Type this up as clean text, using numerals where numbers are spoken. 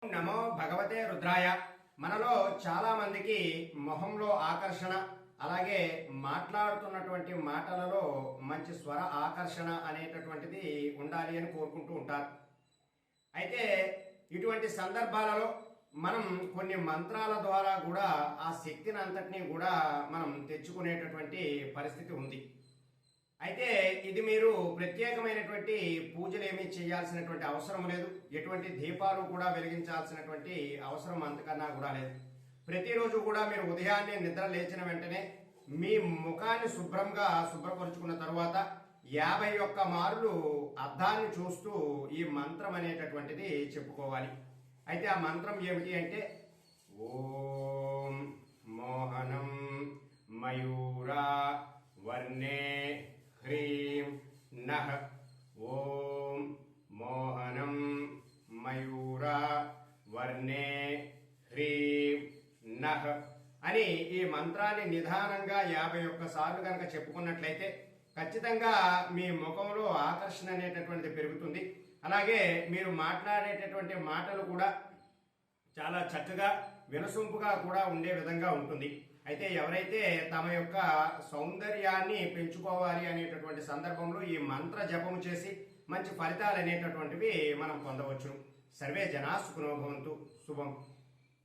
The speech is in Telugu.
నమో భగవతే రుద్రాయ. మనలో చాలా మందికి మొహంలో ఆకర్షణ, అలాగే మాట్లాడుతున్నటువంటి మాటలలో మంచి స్వర ఆకర్షణ అనేటటువంటిది ఉండాలి అని కోరుకుంటూ ఉంటారు. అయితే ఇటువంటి సందర్భాలలో మనం కొన్ని మంత్రాల ద్వారా కూడా ఆ శక్తిని అంతటినీ కూడా మనం తెచ్చుకునేటటువంటి పరిస్థితి ఉంది. అయితే ఇది మీరు ప్రత్యేకమైనటువంటి పూజలు ఏమీ చేయాల్సినటువంటి అవసరం లేదు, ఎటువంటి దీపాలు కూడా వెలిగించాల్సినటువంటి అవసరం అంతకన్నా కూడా లేదు. ప్రతిరోజు కూడా మీరు ఉదయాన్నే నిద్ర లేచిన వెంటనే మీ ముఖాన్ని శుభ్రపరుచుకున్న తరువాత 51 మార్లు అద్దాన్ని చూస్తూ ఈ మంత్రం అనేటటువంటిది చెప్పుకోవాలి. అయితే ఆ మంత్రం ఏమిటి అంటే, ఓం మోహనం మయూరా వర్ణే హ్రీం నః. ఓం మోహనం మయూరా వర్ణే హ్రీం నః అని ఈ మంత్రాన్ని నిదానంగా 51 సార్లు కనుక చెప్పుకున్నట్లయితే ఖచ్చితంగా మీ ముఖంలో ఆకర్షణ అనేటటువంటిది పెరుగుతుంది. అలాగే మీరు మాట్లాడేటటువంటి మాటలు కూడా చాలా చక్కగా వినసొంపుగా కూడా ఉండే విధంగా ఉంటుంది. అయితే ఎవరైతే తమ యొక్క సౌందర్యాన్ని పెంచుకోవాలి అనేటటువంటి సందర్భంలో ఈ మంత్ర జపము చేసి మంచి ఫలితాలు అనేటటువంటివి మనం పొందవచ్చు. సర్వే జనా సుఖినో భవంతు. శుభం.